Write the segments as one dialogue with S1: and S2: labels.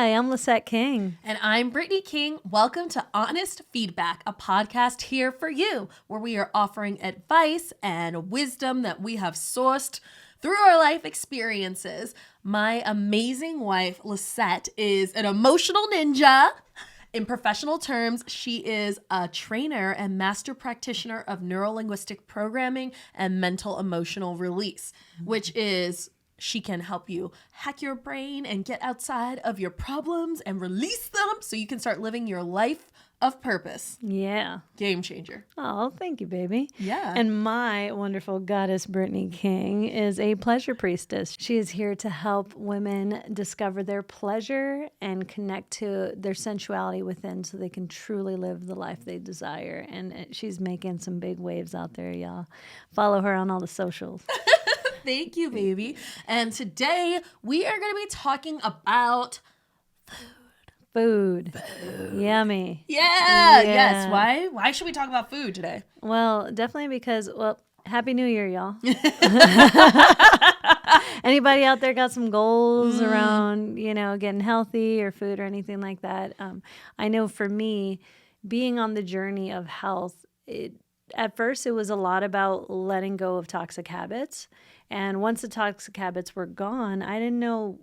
S1: Hi, I'm Lisset King.
S2: And I'm Brittney King. Welcome to Honest Feedback, a podcast here for you, where we are offering advice and wisdom that we have sourced through our life experiences. My amazing wife, Lisset, is an emotional ninja. In professional terms, she is a trainer and master practitioner of neuro-linguistic programming and mental emotional release, which is she can help you hack your brain and get outside of your problems and release them so you can start living your life of purpose.
S1: Yeah.
S2: Game changer.
S1: Oh, thank you, baby.
S2: Yeah.
S1: And my wonderful goddess, Brittney King, is a pleasure priestess. She is here to help women discover their pleasure and connect to their sensuality within so they can truly live the life they desire. And she's making some big waves out there, y'all. Follow her on all the socials.
S2: Thank you, baby. And today we are going to be talking about
S1: Food. Yummy.
S2: Yeah. Yes. Why should we talk about food today?
S1: Well, definitely because, Happy New Year, y'all. Anybody out there got some goals around, getting healthy or food or anything like that? I know for me, being on the journey of health, at first it was a lot about letting go of toxic habits. And once the toxic habits were gone, I didn't know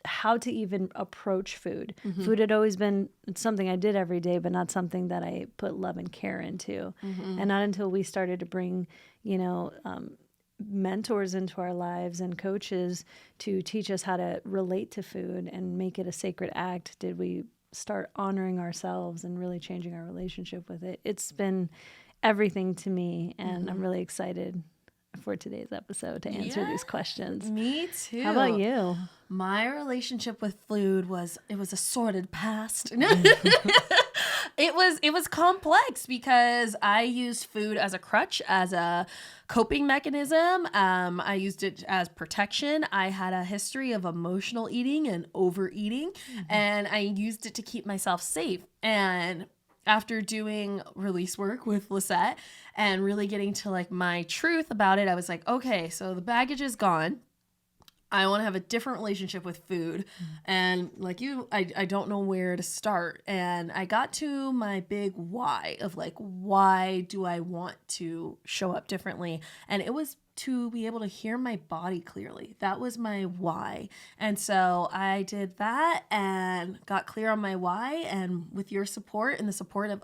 S1: how to even approach food. Mm-hmm. Food had always been something I did every day, but not something that I put love and care into. Mm-hmm. And not until we started to bring, mentors into our lives and coaches to teach us how to relate to food and make it a sacred act did we start honoring ourselves and really changing our relationship with it. It's been everything to me, and I'm really excited for today's episode to answer these questions.
S2: Me too.
S1: How about you?
S2: My relationship with food was a sordid past. It was complex because I used food as a crutch, as a coping mechanism. I used it as protection. I had a history of emotional eating and overeating, and I used it to keep myself safe. And after doing release work with Lisset and really getting to my truth about it, I was like, okay, so the baggage is gone. I want to have a different relationship with food. And like you, I don't know where to start. And I got to my big why of why do I want to show up differently? And it was to be able to hear my body clearly. That was my why. And so I did that and got clear on my why. And with your support and the support of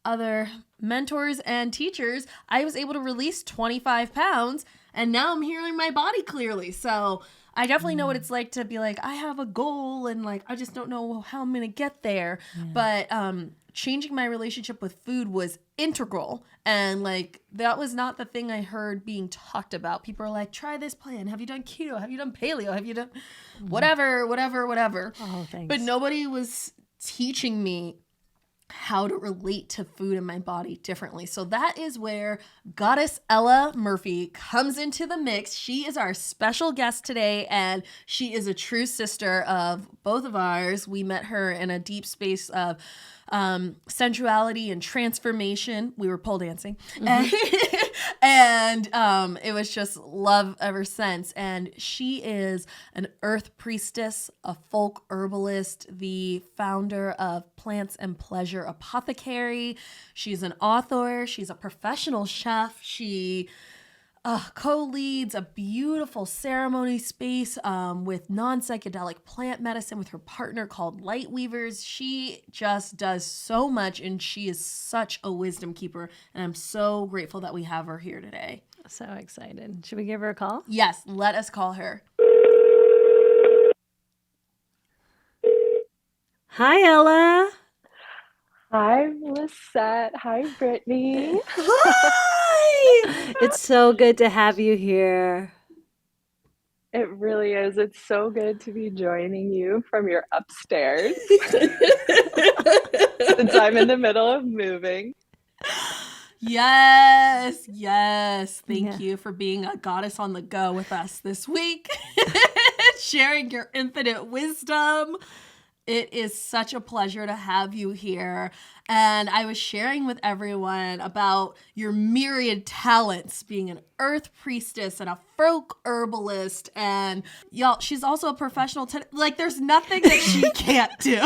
S2: other mentors and teachers, I was able to release 25 pounds. And now I'm hearing my body clearly. So I definitely know what it's like to be I have a goal and I just don't know how I'm going to get there. Yeah. But changing my relationship with food was integral. And that was not the thing I heard being talked about. People are like, try this plan. Have you done keto? Have you done paleo? Have you done whatever?
S1: Oh, thanks.
S2: But nobody was teaching me how to relate to food in my body differently. So that is where Goddess Ella Murphy comes into the mix. She is our special guest today, and she is a true sister of both of ours. We met her in a deep space of sensuality and transformation. We were pole dancing. And it was just love ever since. And she is an earth priestess, a folk herbalist, the founder of Plants and Pleasure Apothecary. She's an author. She's a professional chef. She co-leads a beautiful ceremony space with non-psychedelic plant medicine with her partner called Light Weavers. She just does so much, and she is such a wisdom keeper, and I'm so grateful that we have her here today.
S1: So excited. Should we give her a call?
S2: Yes, let us call her.
S1: Hi, Ella.
S3: Hi, Lisset. Hi, Brittney.
S2: Hi!
S1: It's so good to have you here.
S3: It really is. It's so good to be joining you from your upstairs since I'm in the middle of moving.
S2: Yes. Thank you for being a goddess on the go with us this week, sharing your infinite wisdom. It is such a pleasure to have you here. And I was sharing with everyone about your myriad talents, being an earth priestess and a folk herbalist. And y'all, she's also a professional. Like, there's nothing that she can't do.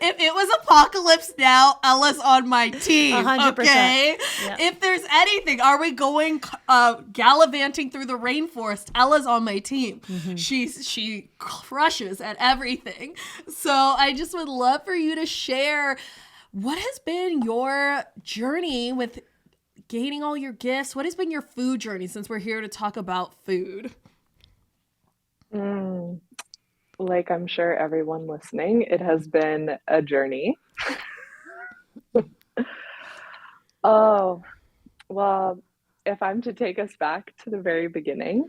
S2: If it was apocalypse now, Ella's on my team.
S1: 100%.
S2: Okay.
S1: Yep.
S2: If there's anything, are we going gallivanting through the rainforest? Ella's on my team.
S1: Mm-hmm.
S2: She crushes at everything. So I just would love for you to share what has been your journey with gaining all your gifts. What has been your food journey, since we're here to talk about food?
S3: Like I'm sure everyone listening, it has been a journey. Oh, well, if I'm to take us back to the very beginning,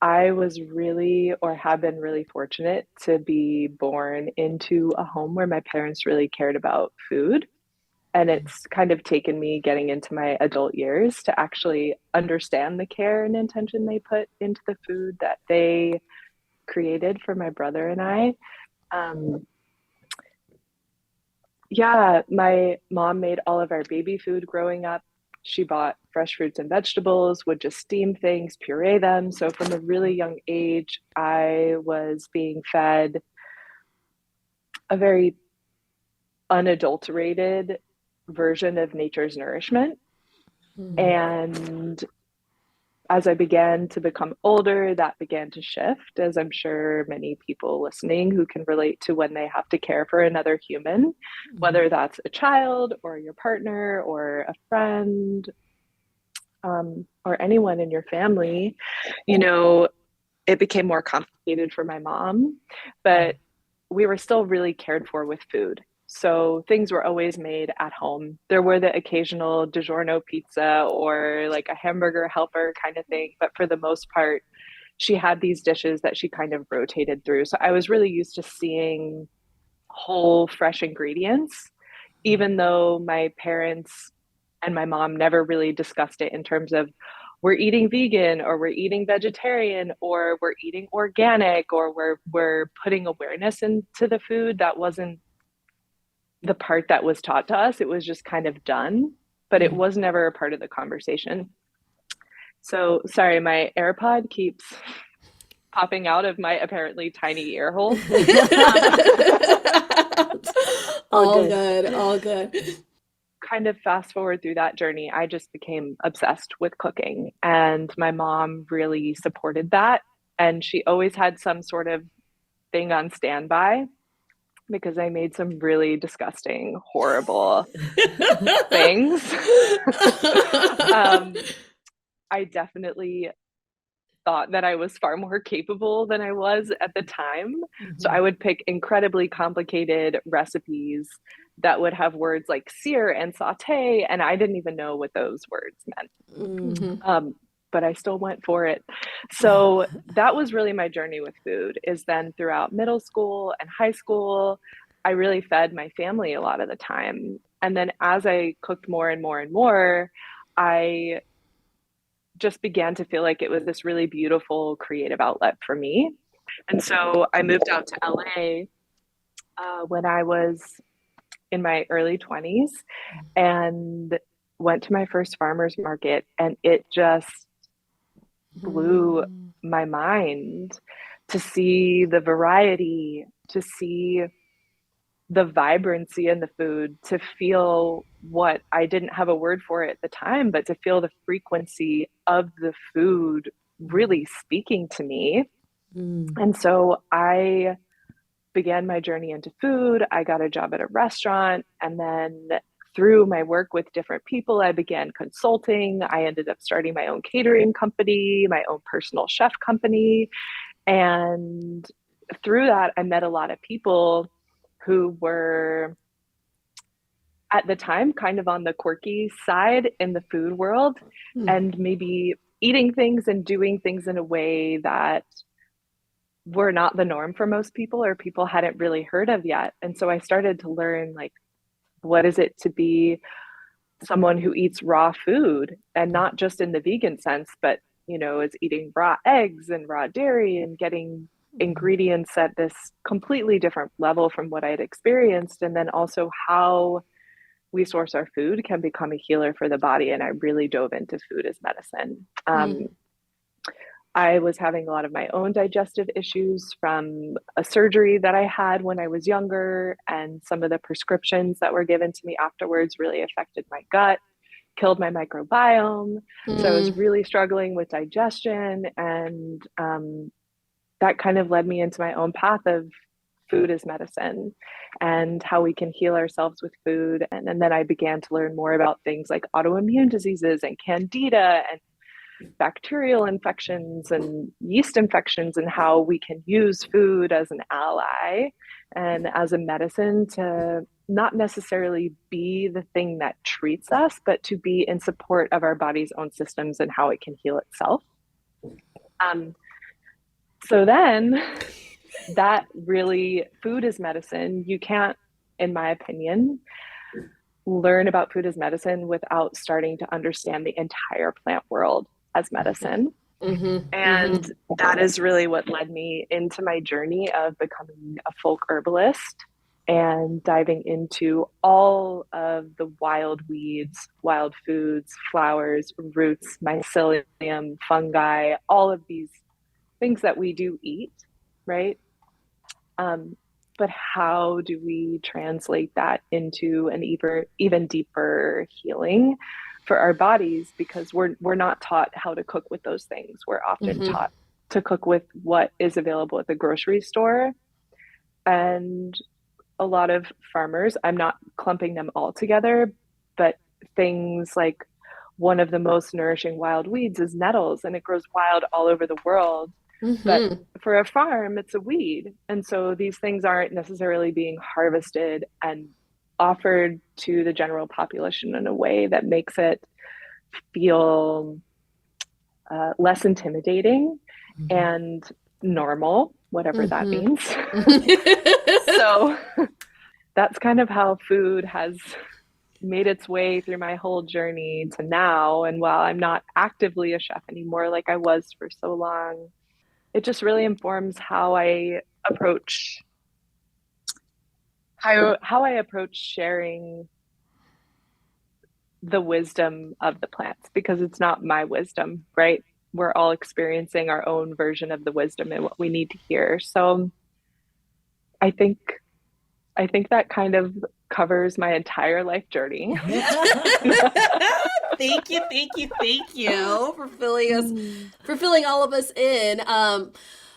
S3: I was really, or have been really fortunate to be born into a home where my parents really cared about food. And it's kind of taken me getting into my adult years to actually understand the care and intention they put into the food that they created for my brother and I. Um, yeah, my mom made all of our baby food growing up. She bought fresh fruits and vegetables, would just steam things, puree them. So from a really young age, I was being fed a very unadulterated version of nature's nourishment. And as I began to become older, that began to shift, as I'm sure many people listening who can relate to when they have to care for another human, whether that's a child or your partner or a friend, or anyone in your family, you know, it became more complicated for my mom, but we were still really cared for with food. So things were always made at home. There were the occasional DiGiorno pizza or like a hamburger helper kind of thing, but for the most part, she had these dishes that she kind of rotated through. So I was really used to seeing whole, fresh ingredients, even though my parents and my mom never really discussed it in terms of we're eating vegan or we're eating vegetarian or we're eating organic or we're putting awareness into the food. That wasn't the part that was taught to us. It was just kind of done, but it was never a part of the conversation. So sorry, my AirPod keeps popping out of my apparently tiny ear hole.
S2: All good.
S3: Kind of fast forward through that journey, I just became obsessed with cooking, and my mom really supported that. And she always had some sort of thing on standby because I made some really disgusting, horrible things. I definitely thought that I was far more capable than I was at the time. So I would pick incredibly complicated recipes that would have words like sear and saute, and I didn't even know what those words meant. But I still went for it. So that was really my journey with food, is then throughout middle school and high school, I really fed my family a lot of the time. And then as I cooked more and more and more, I just began to feel like it was this really beautiful creative outlet for me. And so I moved out to LA when I was in my early 20s and went to my first farmer's market, and it just blew my mind to see the variety, to see the vibrancy in the food, to feel what I didn't have a word for it at the time, but to feel the frequency of the food really speaking to me. And so I began my journey into food. I got a job at a restaurant, and then through my work with different people, I began consulting. I ended up starting my own catering company, my own personal chef company. And through that, I met a lot of people who were at the time kind of on the quirky side in the food world, and maybe eating things and doing things in a way that were not the norm for most people, or people hadn't really heard of yet. And so I started to learn, like, what is it to be someone who eats raw food, and not just in the vegan sense, but, you know, is eating raw eggs and raw dairy and getting ingredients at this completely different level from what I'd experienced. And then also how we source our food can become a healer for the body. And I really dove into food as medicine. I was having a lot of my own digestive issues from a surgery that I had when I was younger, and some of the prescriptions that were given to me afterwards really affected my gut, killed my microbiome. So I was really struggling with digestion, and that kind of led me into my own path of food as medicine and how we can heal ourselves with food. And then I began to learn more about things like autoimmune diseases and candida and bacterial infections and yeast infections, and how we can use food as an ally and as a medicine to not necessarily be the thing that treats us, but to be in support of our body's own systems and how it can heal itself. So then that really, food is medicine. You can't, in my opinion, learn about food as medicine without starting to understand the entire plant world as medicine. And that is really what led me into my journey of becoming a folk herbalist and diving into all of the wild weeds, wild foods, flowers, roots, mycelium, fungi, all of these things that we do eat, right? But how do we translate that into an even deeper healing for our bodies? Because we're not taught how to cook with those things. We're often taught to cook with what is available at the grocery store. And a lot of farmers, I'm not clumping them all together, but things like one of the most nourishing wild weeds is nettles, and it grows wild all over the world. But for a farm, it's a weed. And so these things aren't necessarily being harvested and offered to the general population in a way that makes it feel less intimidating and normal, whatever that means. So that's kind of how food has made its way through my whole journey to now. And while I'm not actively a chef anymore like I was for so long, it just really informs how I approach sharing the wisdom of the plants, because it's not my wisdom, right? We're all experiencing our own version of the wisdom and what we need to hear. So I think that kind of covers my entire life journey.
S2: Thank you for filling all of us in.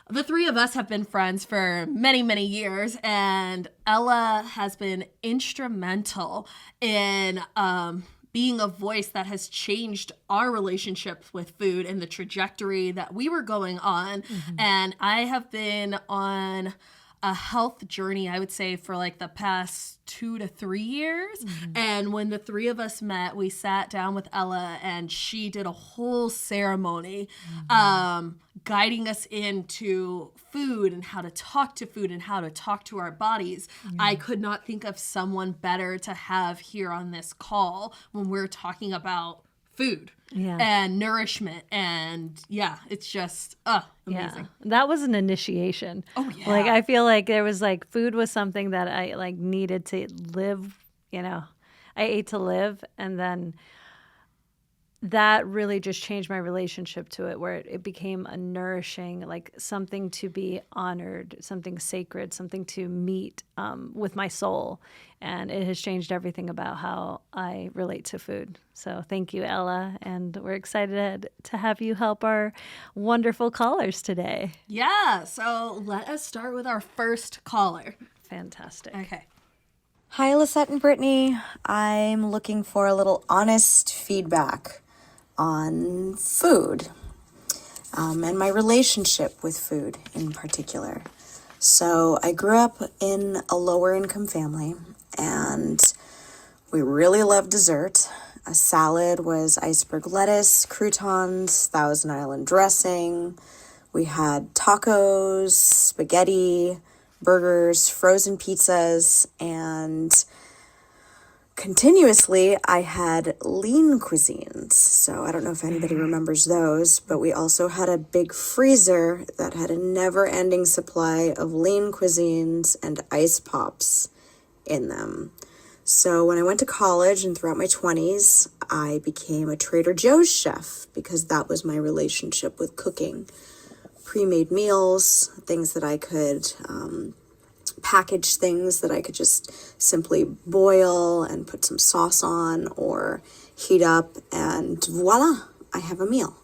S2: The three of us have been friends for many, many years, and Ella has been instrumental in being a voice that has changed our relationship with food and the trajectory that we were going on. And I have been on a health journey, I would say, for like the past 2 to 3 years. And when the three of us met, we sat down with Ella and she did a whole ceremony guiding us into food and how to talk to food and how to talk to our bodies. I could not think of someone better to have here on this call when we're talking about food and nourishment. And it's just amazing.
S1: That was an initiation.
S2: Oh yeah.
S1: Like, I feel like there was like, food was something that I like needed to live, I ate to live. And then that really just changed my relationship to it, where it became a nourishing, like something to be honored, something sacred, something to meet with my soul. And it has changed everything about how I relate to food. So thank you, Ella. And we're excited to have you help our wonderful callers today.
S2: Yeah. So let us start with our first caller.
S1: Fantastic.
S2: Okay.
S4: Hi, Lisset and Brittney. I'm looking for a little honest feedback on food and my relationship with food in particular. So I grew up in a lower income family, and we really loved dessert. A salad was iceberg lettuce, croutons, Thousand Island dressing. We had tacos, spaghetti, burgers, frozen pizzas, and continuously, I had lean cuisines. So I don't know if anybody remembers those, but we also had a big freezer that had a never-ending supply of lean cuisines and ice pops in them. So when I went to college and throughout my 20s, I became a Trader Joe's chef because that was my relationship with cooking. Pre-made meals, things that I could package, things that I could just simply boil and put some sauce on or heat up, and voila, I have a meal.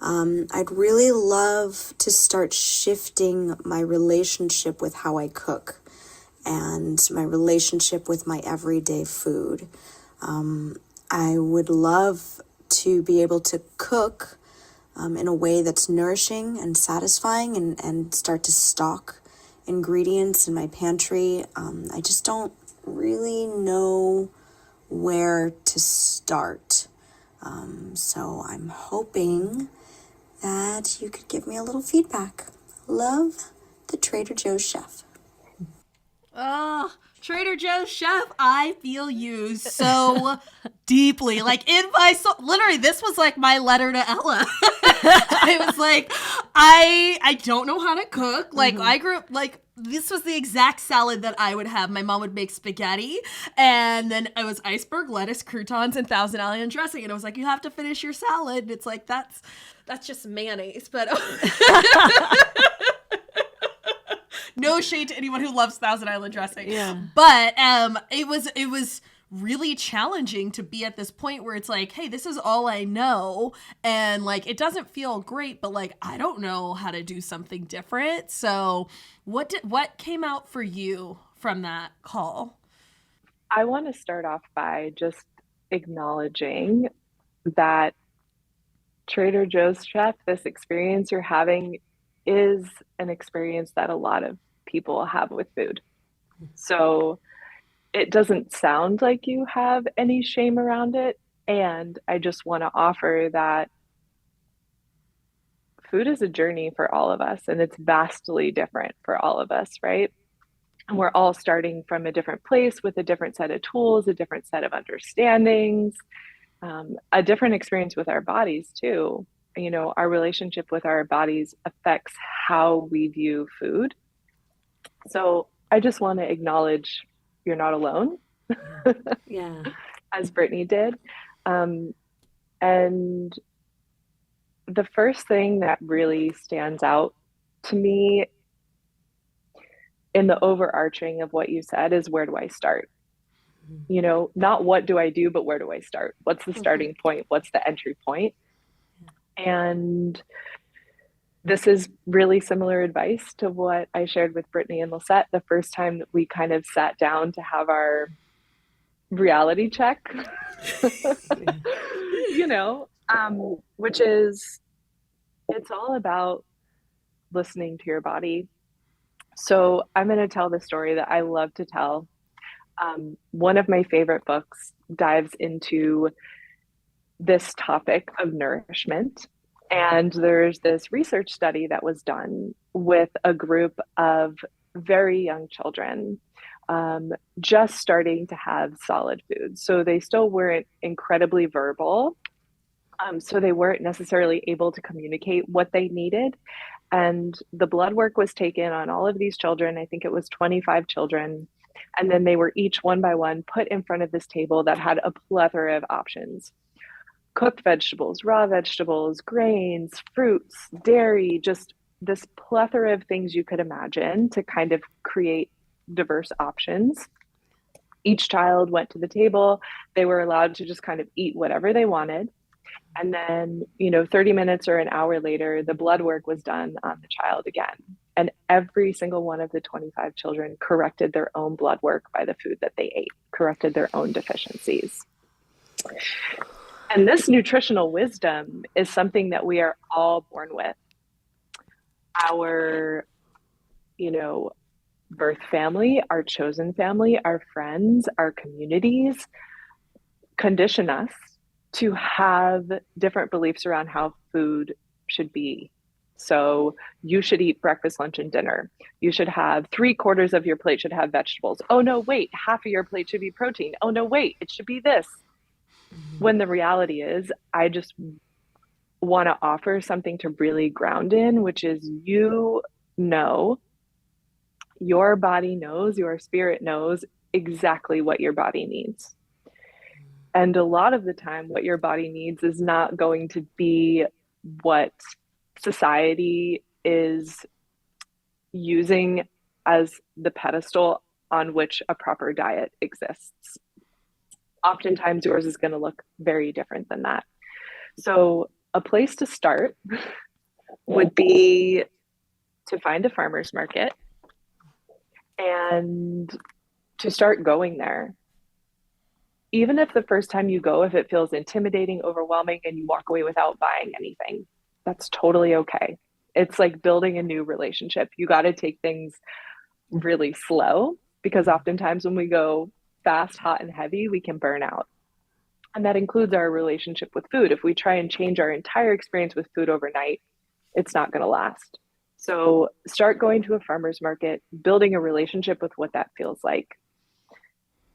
S4: I'd really love to start shifting my relationship with how I cook and my relationship with my everyday food. I would love to be able to cook in a way that's nourishing and satisfying, and start to stock ingredients in my pantry. I just don't really know where to start. So I'm hoping that you could give me a little feedback. Love, the Trader Joe's chef.
S2: Oh, Trader Joe's chef, I feel you so deeply. Like in my soul, literally, this was like my letter to Ella. I was like, I don't know how to cook. Like I grew up, like, this was the exact salad that I would have. My mom would make spaghetti, and then it was iceberg lettuce, croutons, and Thousand Island dressing. And it was like, you have to finish your salad. And it's like, that's just mayonnaise, but no shade to anyone who loves Thousand Island dressing.
S1: Yeah.
S2: But it was really challenging to be at this point where it's like, hey, this is all I know, and like it doesn't feel great, but like I don't know how to do something different. So what came out for you from that call?
S3: I want to start off by just acknowledging that Trader Joe's chef, this experience you're having is an experience that a lot of people have with food. So it doesn't sound like you have any shame around it. And I just want to offer that food is a journey for all of us, and it's vastly different for all of us, right? And we're all starting from a different place with a different set of tools, a different set of understandings, a different experience with our bodies too. You know, our relationship with our bodies affects how we view food. So I just want to acknowledge you're not alone,
S1: Yeah.
S3: as Brittney did. And the first thing that really stands out to me in the overarching of what you said is, where do I start? You know, not what do I do, but where do I start? What's the starting point? What's the entry point? And this is really similar advice to what I shared with Brittney and Lisset the first time that we kind of sat down to have our reality check, you know, which is, it's all about listening to your body. So I'm going to tell the story that I love to tell. One of my favorite books dives into this topic of nourishment. And there's this research study that was done with a group of very young children, just starting to have solid foods. So they still weren't incredibly verbal. So they weren't necessarily able to communicate what they needed. And the blood work was taken on all of these children. I think it was 25 children. And then they were each one by one put in front of this table that had a plethora of options: cooked vegetables, raw vegetables, grains, fruits, dairy, just this plethora of things you could imagine to kind of create diverse options. Each child went to the table. They were allowed to just kind of eat whatever they wanted. And then, 30 minutes or an hour later, the blood work was done on the child again. And every single one of the 25 children corrected their own blood work by the food that they ate, corrected their own deficiencies. And this nutritional wisdom is something that we are all born with. Our, birth family, our chosen family, our friends, our communities condition us to have different beliefs around how food should be So you should eat breakfast, lunch, and dinner. You should have 3/4 of your plate should have vegetables. Oh no, wait, half of your plate should be protein. Oh no, wait, it should be this. When the reality is, I just want to offer something to really ground in, which is know, your body knows, your spirit knows exactly what your body needs. And a lot of the time, what your body needs is not going to be what society is using as the pedestal on which a proper diet exists. Oftentimes, yours is going to look very different than that. So, a place to start would be to find a farmer's market and to start going there. Even if the first time you go, if it feels intimidating, overwhelming, and you walk away without buying anything, that's totally okay. It's like building a new relationship. You got to take things really slow, because oftentimes when we go fast, hot, and heavy, we can burn out. And that includes our relationship with food. If we try and change our entire experience with food overnight, it's not going to last. So start going to a farmer's market, building a relationship with what that feels like.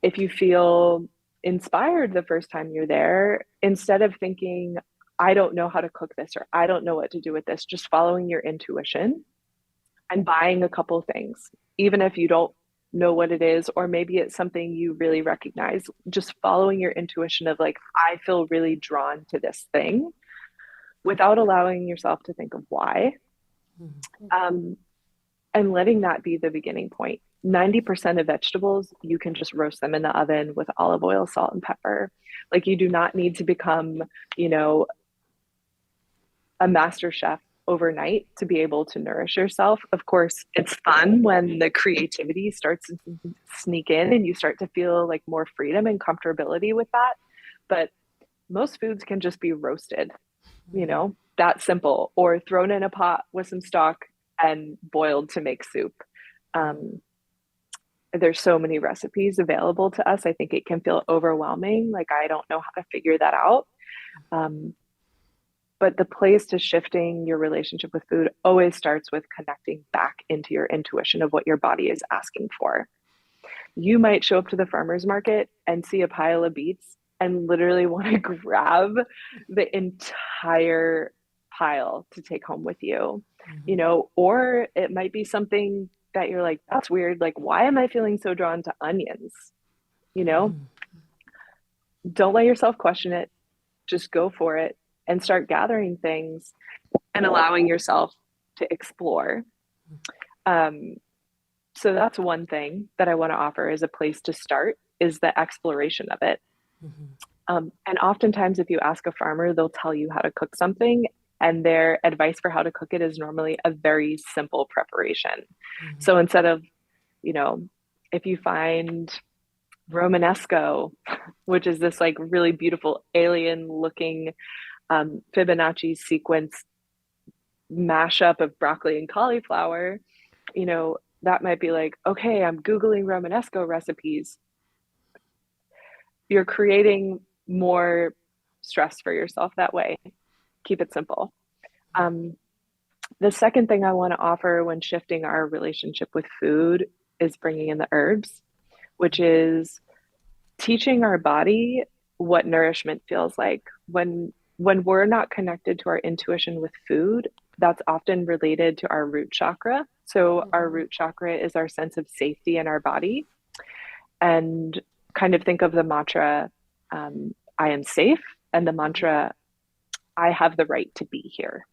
S3: If you feel inspired the first time you're there, instead of thinking, I don't know how to cook this, or I don't know what to do with this, just following your intuition and buying a couple things, even if you don't know what it is, or maybe it's something you really recognize, just following your intuition of like, I feel really drawn to this thing, without allowing yourself to think of why. And letting that be the beginning point. 90% of vegetables, you can just roast them in the oven with olive oil, salt, and pepper. Like, you do not need to become, a master chef overnight to be able to nourish yourself. Of course, it's fun when the creativity starts to sneak in and you start to feel like more freedom and comfortability with that. But most foods can just be roasted, that simple, or thrown in a pot with some stock and boiled to make soup. There's so many recipes available to us. I think it can feel overwhelming. Like, I don't know how to figure that out. But the place to shifting your relationship with food always starts with connecting back into your intuition of what your body is asking for. You might show up to the farmer's market and see a pile of beets and literally want to grab the entire pile to take home with you, or it might be something that you're like, that's weird. Like, why am I feeling so drawn to onions? Don't let yourself question it. Just go for it and start gathering things and allowing yourself to explore. So that's one thing that I want to offer as a place to start, is the exploration of it. And oftentimes, if you ask a farmer, they'll tell you how to cook something, and their advice for how to cook it is normally a very simple preparation. So instead of, if you find Romanesco, which is this like really beautiful alien looking Fibonacci sequence mashup of broccoli and cauliflower, that might be like, okay, I'm Googling Romanesco recipes. You're creating more stress for yourself that way. Keep it simple. The second thing I want to offer when shifting our relationship with food is bringing in the herbs, which is teaching our body what nourishment feels like. When we're not connected to our intuition with food, that's often related to our root chakra. So our root chakra is our sense of safety in our body. And kind of think of the mantra, I am safe, and the mantra, I have the right to be here.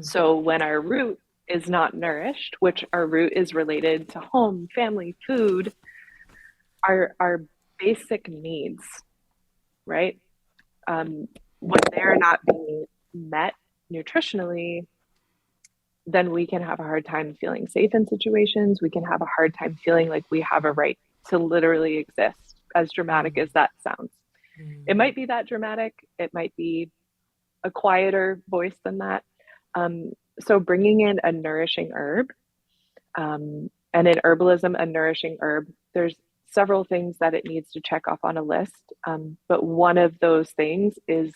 S3: So when our root is not nourished, which our root is related to home, family, food, our basic needs, right? When they're not being met nutritionally, then we can have a hard time feeling safe in situations. We can have a hard time feeling like we have a right to literally exist, as dramatic as that sounds. It might be that dramatic. It might be a quieter voice than that. So bringing in a nourishing herb, and in herbalism, a nourishing herb, there's several things that it needs to check off on a list. But one of those things is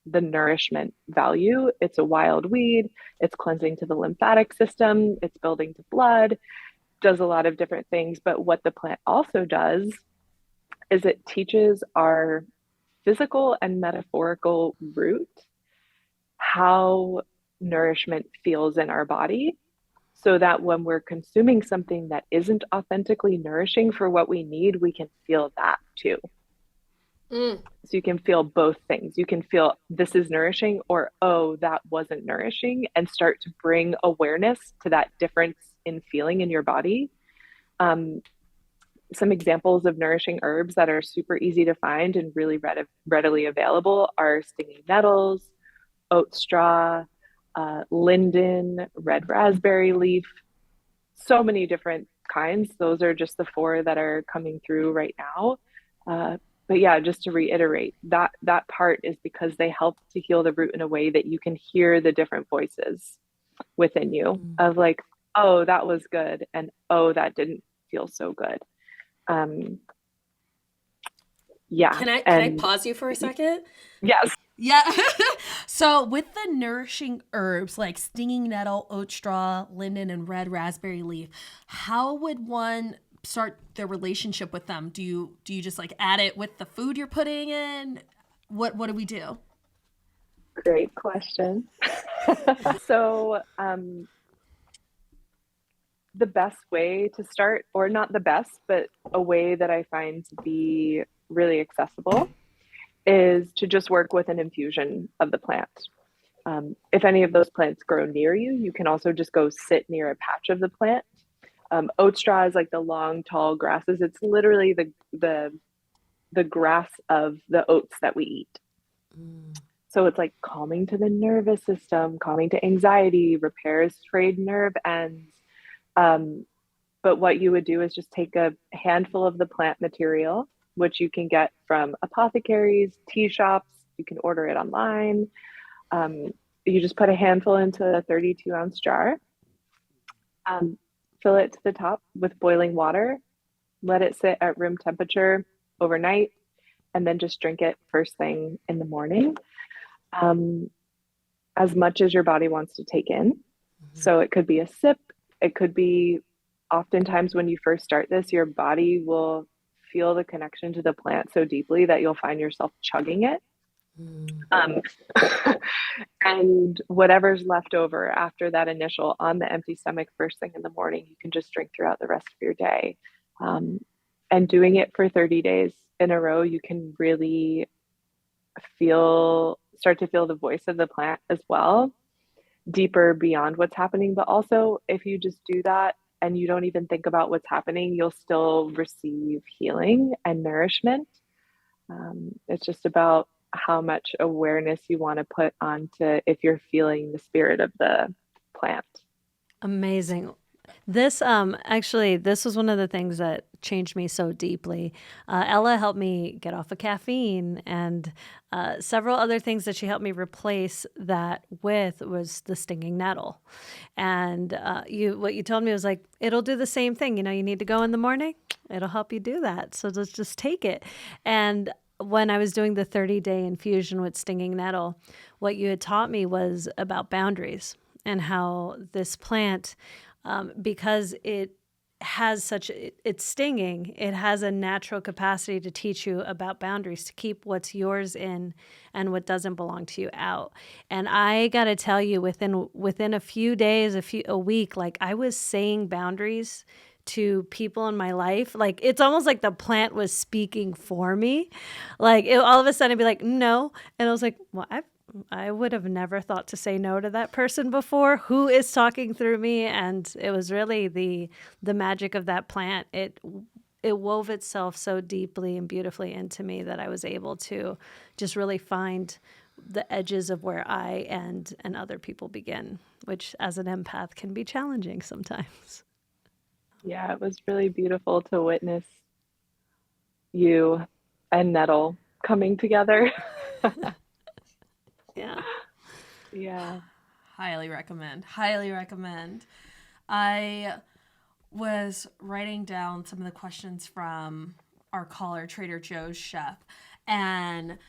S3: the nourishment value. It's a wild weed. It's cleansing to the lymphatic system. It's building to blood, does a lot of different things. But what the plant also does is it teaches our physical and metaphorical root how nourishment feels in our body, so that when we're consuming something that isn't authentically nourishing for what we need, we can feel that too. So you can feel both things. You can feel this is nourishing, or, oh, that wasn't nourishing, and start to bring awareness to that difference in feeling in your body. Some examples of nourishing herbs that are super easy to find and really readily available are stinging nettles, oat straw, linden, red raspberry leaf, so many different kinds. Those are just the 4 that are coming through right now. But yeah, just to reiterate, that part is because they help to heal the root in a way that you can hear the different voices within you of like, oh, that was good, and oh, that didn't feel so good. Yeah.
S2: Can I pause you for a second?
S3: Yes.
S2: Yeah. So with the nourishing herbs like stinging nettle, oat straw, linden, and red raspberry leaf, how would one start their relationship with them? Do you just like add it with the food you're putting in? What do we do?
S3: Great question. So the best way to start, or not the best, but a way that I find to be really accessible, is to just work with an infusion of the plant. If any of those plants grow near you, you can also just go sit near a patch of the plant. Oat straw is like the long, tall grasses. It's literally the grass of the oats that we eat. So it's like calming to the nervous system, calming to anxiety, repairs frayed nerve ends. But what you would do is just take a handful of the plant material, which you can get from apothecaries, tea shops. You can order it online. You just put a handful into a 32-ounce jar, fill it to the top with boiling water, let it sit at room temperature overnight, and then just drink it first thing in the morning, as much as your body wants to take in. So it could be a sip. It could be, oftentimes when you first start this, your body will feel the connection to the plant so deeply that you'll find yourself chugging it. And whatever's left over after that initial on the empty stomach first thing in the morning, you can just drink throughout the rest of your day. And doing it for 30 days in a row, you can really start to feel the voice of the plant as well, deeper beyond what's happening. But also, if you just do that and you don't even think about what's happening, you'll still receive healing and nourishment. It's just about how much awareness you want to put onto if you're feeling the spirit of the plant.
S1: Amazing. This this was one of the things that changed me so deeply. Ella helped me get off of caffeine, and several other things that she helped me replace that with was the stinging nettle. And what you told me was like, it'll do the same thing. You know, you need to go in the morning, it'll help you do that. So let's just take it. And when I was doing the 30-day infusion with stinging nettle, what you had taught me was about boundaries and how this plant, because it has it's stinging, it has a natural capacity to teach you about boundaries, to keep what's yours in and what doesn't belong to you out. And I got to tell you, within a few days, a week, like I was saying boundaries to people in my life. Like it's almost like the plant was speaking for me. Like all of a sudden I'd be like, no. And I was like, well, I would have never thought to say no to that person before. Who is talking through me? And it was really the magic of that plant. It wove itself so deeply and beautifully into me that I was able to just really find the edges of where I and other people begin, which as an empath can be challenging sometimes.
S3: Yeah, it was really beautiful to witness you and Nettle coming together.
S1: Yeah.
S3: Yeah.
S2: Highly recommend. Highly recommend. I was writing down some of the questions from our caller, Trader Joe's chef, and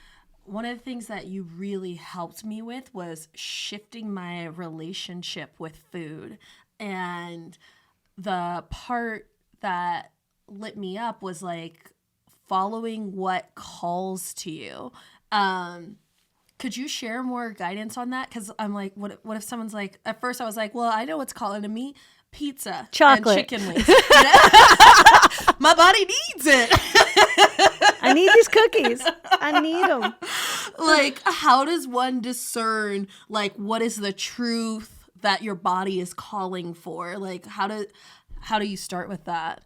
S2: one of the things that you really helped me with was shifting my relationship with food. And the part that lit me up was like following what calls to you. Could you share more guidance on that? Because I'm like, what if someone's like, at first I was like, well, I know what's calling to me. Pizza,
S1: chocolate,
S2: and chicken wings. My body needs it.
S1: I need these cookies. I need them.
S2: Like, how does one discern, like, what is the truth that your body is calling for? Like, how do you start with that?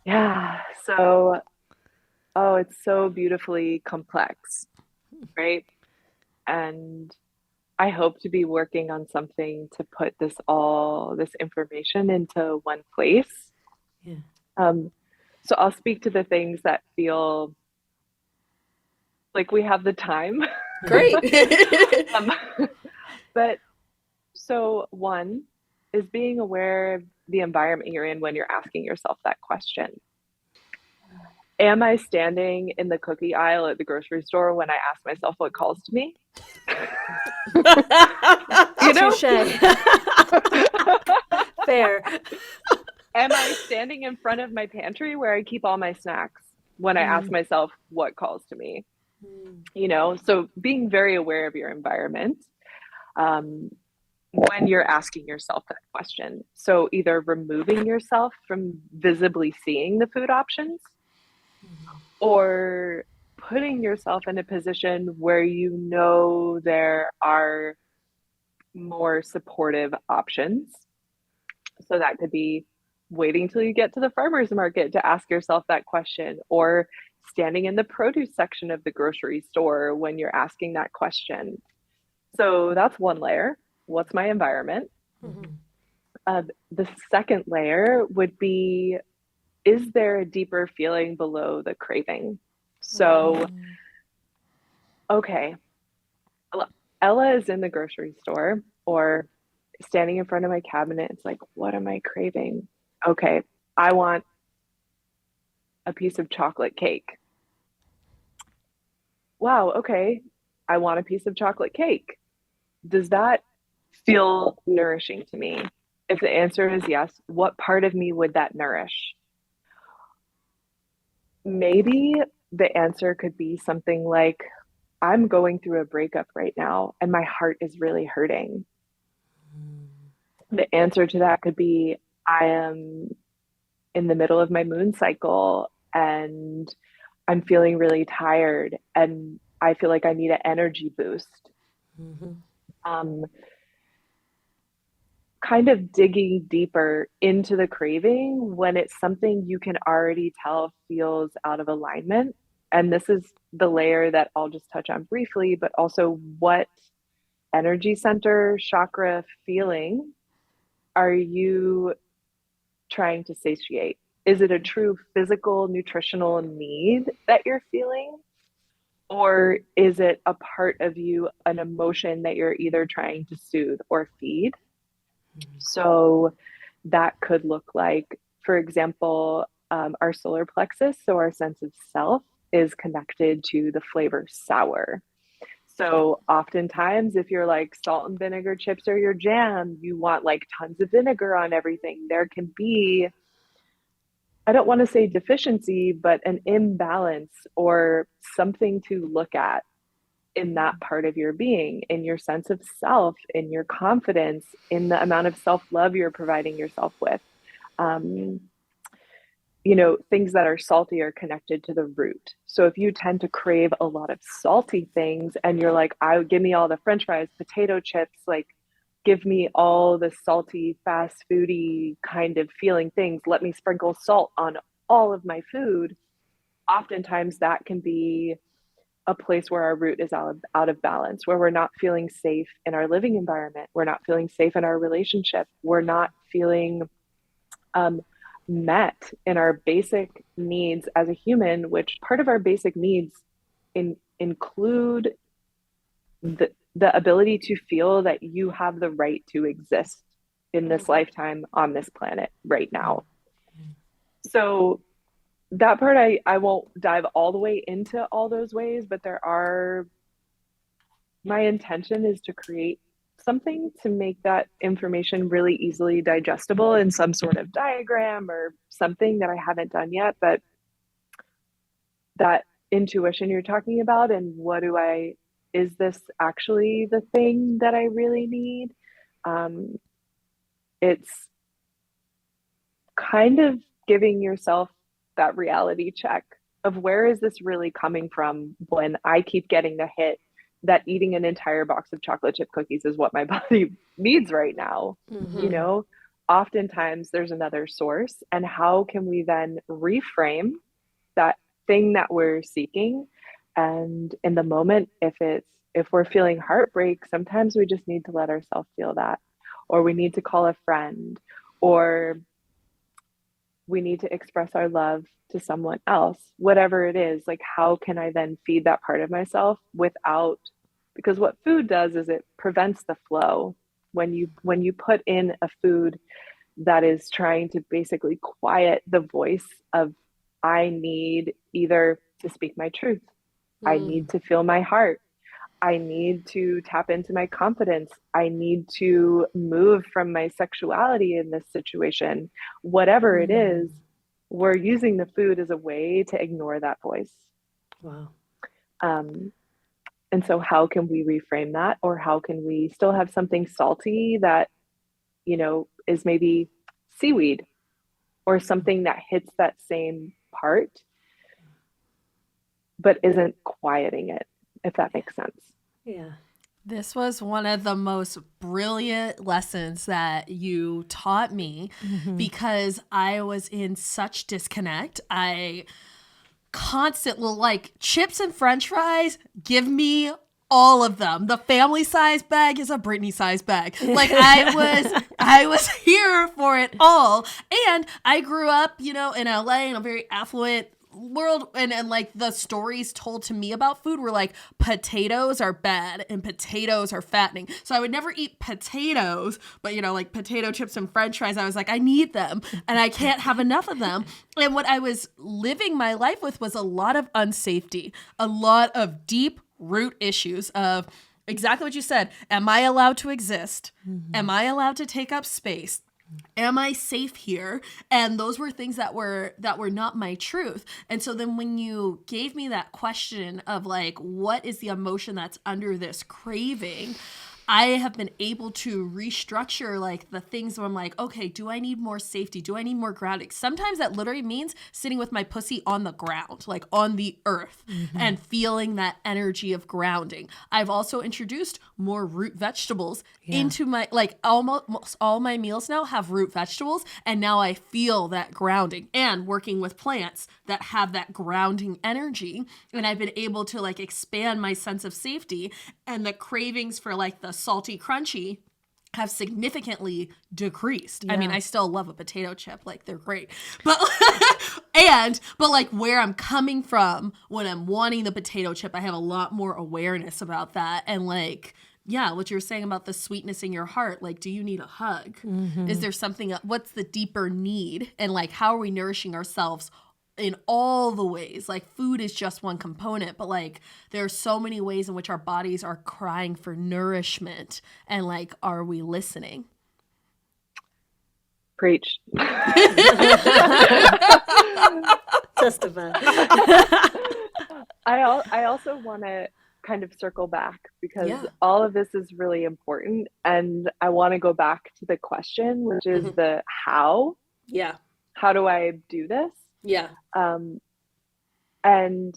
S3: Yeah. So, oh, it's so beautifully complex, right? And I hope to be working on something to put this information into one place.
S1: Yeah.
S3: So I'll speak to the things that feel like we have the time.
S2: Great.
S3: But so one is being aware of the environment you're in when you're asking yourself that question. Am I standing in the cookie aisle at the grocery store when I ask myself what calls to me? You know?
S1: Touché. Fair.
S3: Am I standing in front of my pantry where I keep all my snacks when I ask myself what calls to me? You know, so being very aware of your environment when you're asking yourself that question. So either removing yourself from visibly seeing the food options, or putting yourself in a position where you know there are more supportive options. So that could be waiting till you get to the farmer's market to ask yourself that question, or standing in the produce section of the grocery store when you're asking that question. So that's one layer. What's my environment? The second layer would be, is there a deeper feeling below the craving? So, okay, Ella is in the grocery store or standing in front of my cabinet. It's like, what am I craving? Okay, I want a piece of chocolate cake. Wow, okay, I want a piece of chocolate cake. Does that feel nourishing to me? If the answer is yes, what part of me would that nourish? Maybe the answer could be something like, I'm going through a breakup right now and my heart is really hurting. The answer to that could be, I am in the middle of my moon cycle and I'm feeling really tired and I feel like I need an energy boost. Kind of digging deeper into the craving when it's something you can already tell feels out of alignment. And this is the layer that I'll just touch on briefly, but also what energy center, chakra feeling are you trying to satiate? Is it a true physical, nutritional need that you're feeling? Or is it a part of you, an emotion that you're either trying to soothe or feed? So that could look like, for example, our solar plexus, so our sense of self, is connected to the flavor sour. So oftentimes, if you're like salt and vinegar chips or your jam, you want like tons of vinegar on everything. There can be, I don't want to say deficiency, but an imbalance or something to look at in that part of your being, in your sense of self, in your confidence, in the amount of self-love you're providing yourself with. You know, things that are salty are connected to the root. So if you tend to crave a lot of salty things and you're like, give me all the French fries, potato chips, like give me all the salty, fast foody kind of feeling things. Let me sprinkle salt on all of my food. Oftentimes that can be a place where our root is out of balance, where we're not feeling safe in our living environment. We're not feeling safe in our relationship. We're not feeling met in our basic needs as a human, which part of our basic needs include the ability to feel that you have the right to exist in this lifetime on this planet right now. So that part I won't dive all the way into all those ways, but my intention is to create something to make that information really easily digestible in some sort of diagram or something that I haven't done yet. But that intuition you're talking about, and is this actually the thing that I really need? Um, it's kind of giving yourself that reality check of where is this really coming from when I keep getting the hit that eating an entire box of chocolate chip cookies is what my body needs right now. You know, oftentimes there's another source, and how can we then reframe that thing that we're seeking? And in the moment, if we're feeling heartbreak, sometimes we just need to let ourselves feel that, or we need to call a friend, or we need to express our love to someone else, whatever it is. Like, how can I then feed that part of myself without, because what food does is it prevents the flow. When you put in a food that is trying to basically quiet the voice of, I need either to speak my truth, I need to feel my heart, I need to tap into my confidence, I need to move from my sexuality in this situation, whatever it is, we're using the food as a way to ignore that voice.
S5: Wow.
S3: And so how can we reframe that? Or how can we still have something salty that, is maybe seaweed or something that hits that same part, but isn't quieting it, if that makes sense.
S5: Yeah.
S2: This was one of the most brilliant lessons that you taught me because I was in such disconnect. I constantly, like, chips and French fries, give me all of them. The family size bag is a Brittney size bag. Like, I was here for it all. And I grew up, in LA, in a very affluent world, and like the stories told to me about food were like potatoes are bad and potatoes are fattening. So I would never eat potatoes, but like potato chips and French fries, I was like, I need them and I can't have enough of them. And what I was living my life with was a lot of unsafety, a lot of deep root issues of exactly what you said. Am I allowed to exist? Am I allowed to take up space? Am I safe here? And those were things that were not my truth. And so then when you gave me that question of like, what is the emotion that's under this craving? I have been able to restructure like the things where I'm like, okay, do I need more safety? Do I need more grounding? Sometimes that literally means sitting with my pussy on the ground, like on the earth, and feeling that energy of grounding. I've also introduced more root vegetables into my, like almost all my meals now have root vegetables. And now I feel that grounding, and working with plants that have that grounding energy. And I've been able to like expand my sense of safety, and the cravings for like the salty crunchy have significantly decreased. I mean, I still love a potato chip, like they're great. But but like where I'm coming from when I'm wanting the potato chip, I have a lot more awareness about that. And like, yeah, what you were saying about the sweetness in your heart, like, do you need a hug? Is there something, what's the deeper need? And like, how are we nourishing ourselves in all the ways? Like, food is just one component, but like there are so many ways in which our bodies are crying for nourishment, and like, are we listening?
S3: Preach.
S5: Testify.
S3: I also want to kind of circle back, because all of this is really important, and I want to go back to the question, which is the how.
S5: Yeah.
S3: How do I do this?
S5: Yeah.
S3: And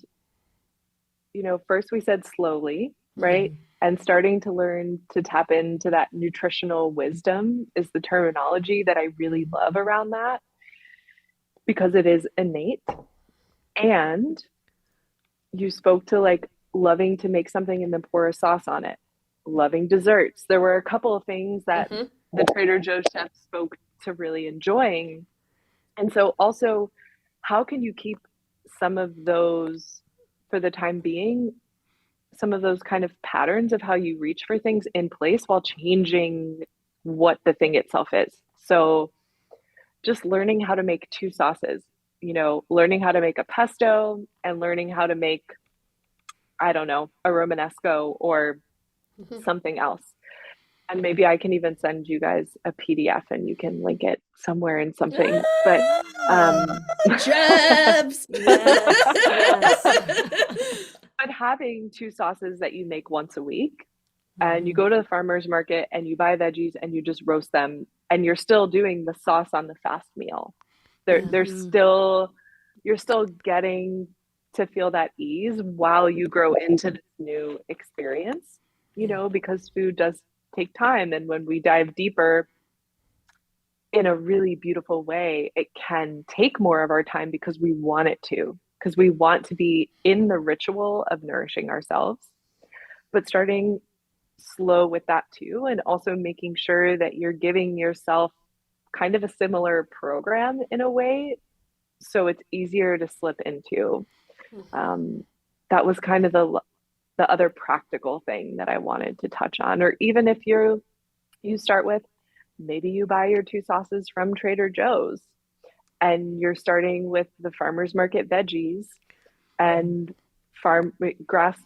S3: first we said slowly, right? And starting to learn to tap into that nutritional wisdom is the terminology that I really love around that, because it is innate. And you spoke to like loving to make something and then pour a sauce on it, loving desserts. There were a couple of things that the Trader Joe's chef spoke to really enjoying. And so also, how can you keep some of those, for the time being, some of those kind of patterns of how you reach for things in place while changing what the thing itself is? So just learning how to make two sauces. learning how to make a pesto and learning how to make, I don't know, a Romanesco or something else. And maybe I can even send you guys a PDF and you can link it somewhere in something. But
S2: Jabs.
S3: but having 2 sauces that you make once a week, and you go to the farmer's market and you buy veggies and you just roast them, and you're still doing the sauce on the fast meal. There's still, you're still getting to feel that ease while you grow into this new experience, because food does take time. And when we dive deeper in a really beautiful way, it can take more of our time because we want it to, because we want to be in the ritual of nourishing ourselves. But starting slow with that too, and also making sure that you're giving yourself kind of a similar program in a way, so it's easier to slip into. That was kind of the other practical thing that I wanted to touch on. Or even if you start with, maybe you buy your 2 sauces from Trader Joe's and you're starting with the farmer's market veggies and farm grass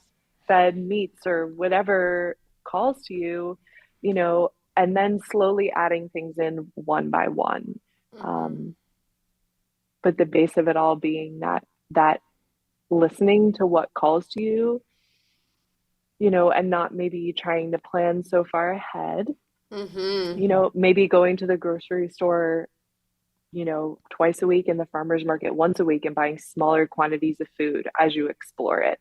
S3: fed meats or whatever calls to you, and then slowly adding things in one by one. But the base of it all being that listening to what calls to you, and not maybe trying to plan so far ahead. Maybe going to the grocery store, twice a week, in the farmer's market once a week, and buying smaller quantities of food as you explore it.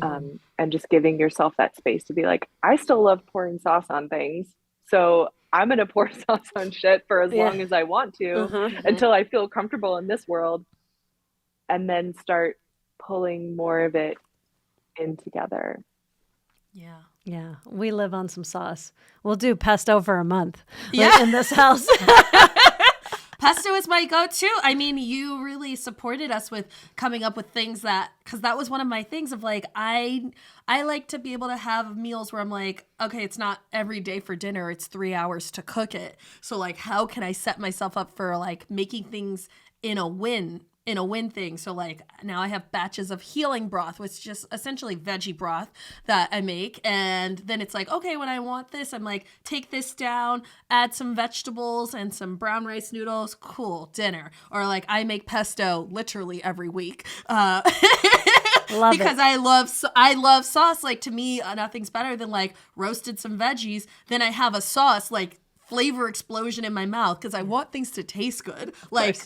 S3: And just giving yourself that space to be like, I still love pouring sauce on things, so I'm going to pour sauce on shit for as long as I want to, until I feel comfortable in this world, and then start pulling more of it in together.
S1: Yeah, we live on some sauce. We'll do pesto for a month in this house.
S2: Pesto is my go-to. I mean, you really supported us with coming up with things because that was one of my things of like, I like to be able to have meals where I'm like, okay, it's not every day for dinner, it's 3 hours to cook it. So like, how can I set myself up for like making things in a win thing? So like, now I have batches of healing broth, which is just essentially veggie broth that I make. And then it's like, okay, when I want this, I'm like, take this down, add some vegetables and some brown rice noodles, cool, dinner. Or like, I make pesto literally every week. Because I love sauce. Like, to me, nothing's better than like roasted some veggies. Then I have a sauce, like flavor explosion in my mouth, because I want things to taste good. Like,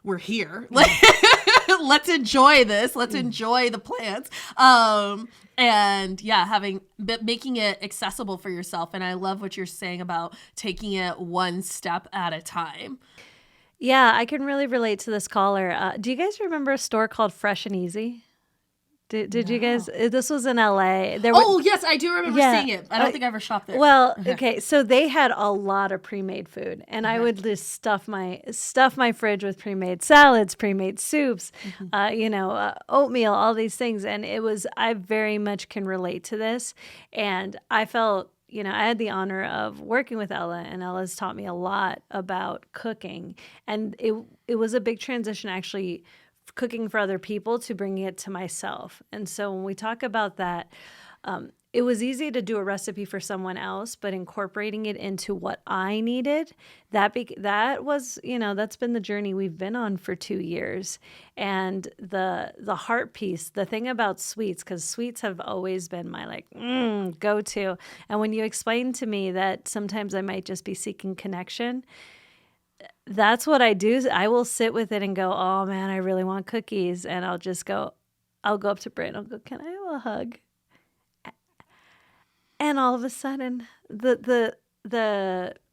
S2: we're here. Let's enjoy this. Let's enjoy the plants. And making it accessible for yourself. And I love what you're saying about taking it one step at a time.
S1: Yeah, I can really relate to this caller. Do you guys remember a store called Fresh and Easy? Did you guys? This was in LA.
S2: Yes, I do remember seeing it. I don't think I ever shopped there.
S1: Well, okay, so they had a lot of pre-made food, and I would just stuff my fridge with pre-made salads, pre-made soups, oatmeal, all these things, and I very much can relate to this, and I felt. I had the honor of working with Ella, and Ella's taught me a lot about cooking, and it was a big transition actually. Cooking for other people to bringing it to myself. And so when we talk about that, it was easy to do a recipe for someone else, but incorporating it into what I needed, that was, that's been the journey we've been on for 2 years. And the heart piece, the thing about sweets, because sweets have always been my go-to. And when you explained to me that sometimes I might just be seeking connection, that's what I do. I will sit with it and go, oh man, I really want cookies. And I'll go up to Britt and I'll go, can I have a hug? And all of a sudden the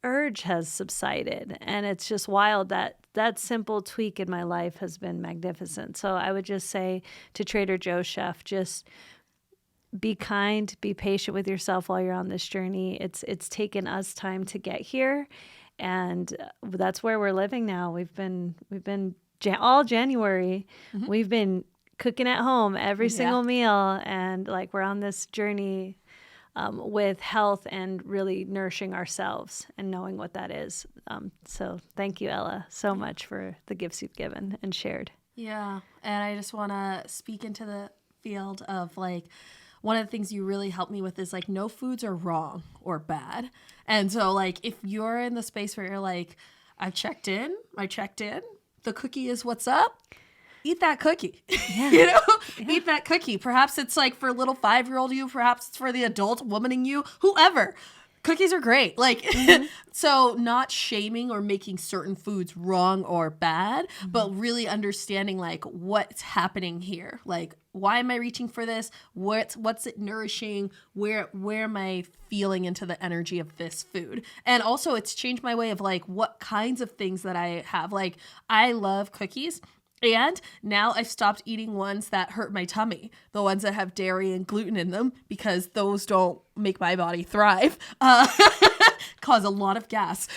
S1: urge has subsided. And it's just wild that simple tweak in my life has been magnificent. So I would just say to Trader Joe's chef, just be kind, be patient with yourself while you're on this journey. It's taken us time to get here. And that's where we're living now. We've been all January. We've been cooking at home every single meal, and we're on this journey with health and really nourishing ourselves and knowing what that is. So thank you, Ella, so much for the gifts you've given and shared.
S2: Yeah. And I just want to speak into the field of like, one of the things you really helped me with is like, no foods are wrong or bad. And so like, if you're in the space where you're like, I checked in, the cookie is what's up. Eat that cookie, eat that cookie. Perhaps it's like for little 5-year-old you, perhaps it's for the adult woman in you, whoever. Cookies are great. Like, so not shaming or making certain foods wrong or bad, but really understanding like what's happening here. Like, why am I reaching for this? What's it nourishing? Where am I feeling into the energy of this food? And also it's changed my way of like what kinds of things that I have. Like, I love cookies. And now I've stopped eating ones that hurt my tummy, the ones that have dairy and gluten in them, because those don't make my body thrive, cause a lot of gas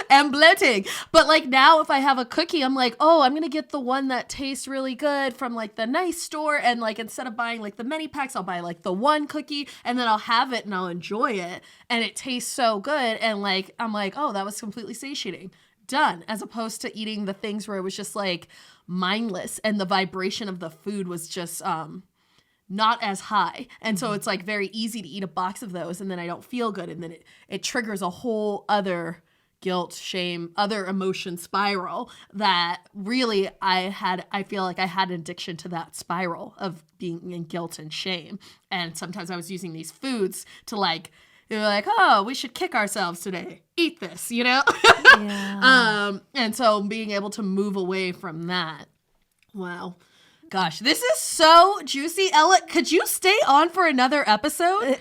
S2: and bloating. But like now if I have a cookie, I'm like, oh, I'm going to get the one that tastes really good from like the nice store. And like, instead of buying like the many packs, I'll buy like the one cookie and then I'll have it and I'll enjoy it. And it tastes so good. And like, I'm like, oh, that was completely satiating. Done, as opposed to eating the things where it was just like mindless and the vibration of the food was just not as high. And so it's like very easy to eat a box of those and then I don't feel good. And then it triggers a whole other guilt, shame, other emotion spiral that really I feel like I had an addiction to that spiral of being in guilt and shame. And sometimes I was using these foods to like, they were like, oh, we should kick ourselves today. Eat this, Yeah. And so being able to move away from that. Wow. Gosh, this is so juicy. Ella, could you stay on for another episode?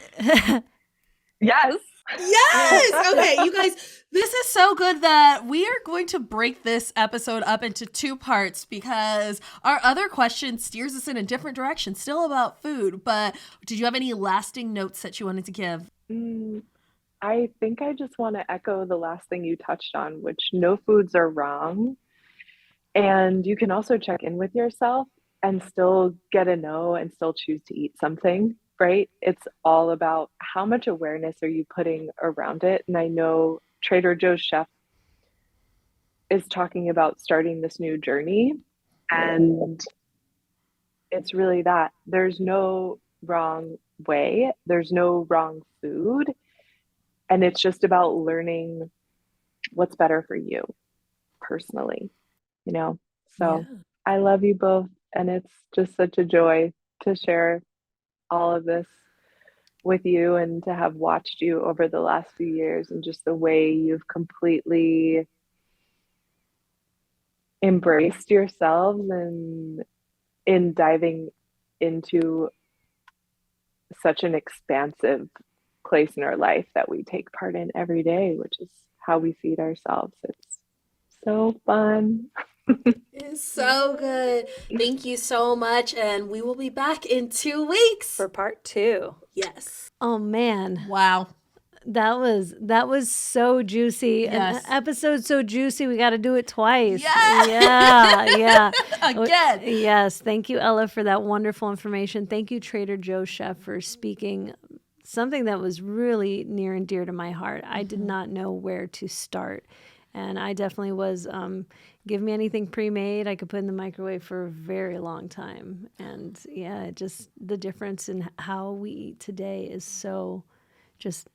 S3: Yes.
S2: Yes. Okay, you guys, this is so good that we are going to break this episode up into 2 parts because our other question steers us in a different direction, still about food. But did you have any lasting notes that you wanted to give?
S3: I think I just want to echo the last thing you touched on, which no foods are wrong. And you can also check in with yourself and still get a no and still choose to eat something, right? It's all about how much awareness are you putting around it. And I know Trader Joe's chef is talking about starting this new journey. And it's really that there's no wrong way, there's no wrong food. And it's just about learning what's better for you personally, So
S5: Yeah.
S3: I love you both. And it's just such a joy to share all of this with you and to have watched you over the last few years and just the way you've completely embraced yourselves and in diving into such an expansive place in our life that we take part in every day, which is how we feed ourselves. It's so fun.
S2: It's so good. Thank you so much. And we will be back in 2 weeks.
S5: For part 2.
S2: Yes.
S1: Oh man,
S2: Wow.
S1: that was so juicy.
S2: Yes.
S1: An episode so juicy. We got to do it twice.
S2: Yes.
S1: Yeah.
S2: Again.
S1: Yes. Thank you, Ella, for that wonderful information. Thank you, Trader Joe's chef, for speaking something that was really near and dear to my heart. I did not know where to start. And I definitely was, give me anything pre-made, I could put in the microwave for a very long time. And yeah, just the difference in how we eat today is so just,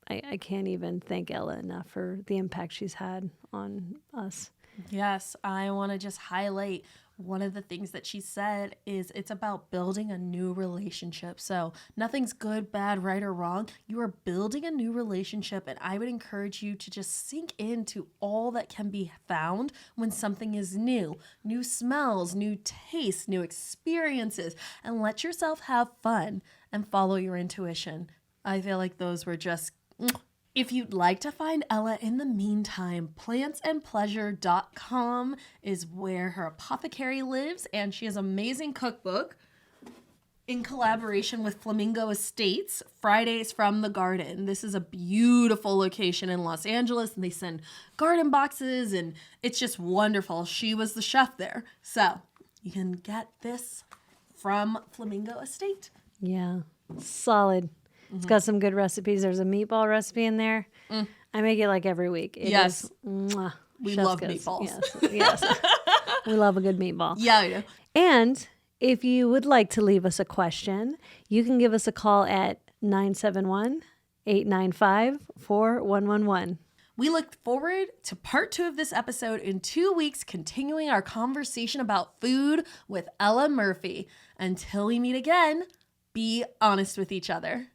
S1: I can't even thank Ella enough for the impact she's had on us.
S2: Yes, I want to just highlight one of the things that she said is it's about building a new relationship. So nothing's good, bad, right, or wrong. You are building a new relationship, and I would encourage you to just sink into all that can be found when something is new. New smells, new tastes, new experiences, and let yourself have fun and follow your intuition. I feel like those were just... If you'd like to find Ella in the meantime, plantsandpleasure.com is where her apothecary lives, and she has an amazing cookbook in collaboration with Flamingo Estates, Fridays from the Garden. This is a beautiful location in Los Angeles, and they send garden boxes, and it's just wonderful. She was the chef there. So you can get this from Flamingo Estate.
S1: Yeah, solid. It's got some good recipes. There's a meatball recipe in there. I make it like every week. It
S2: Yes.
S1: is, mwah.
S2: We
S1: Chef's
S2: love
S1: kiss.
S2: meatballs.
S1: Yes. We love a good meatball.
S2: Yeah, I do.
S1: And if you would like to leave us a question, you can give us a call at 971-895-4111.
S2: We look forward to part 2 of this episode in 2 weeks, continuing our conversation about food with Ella Murphy. Until we meet again, be honest with each other.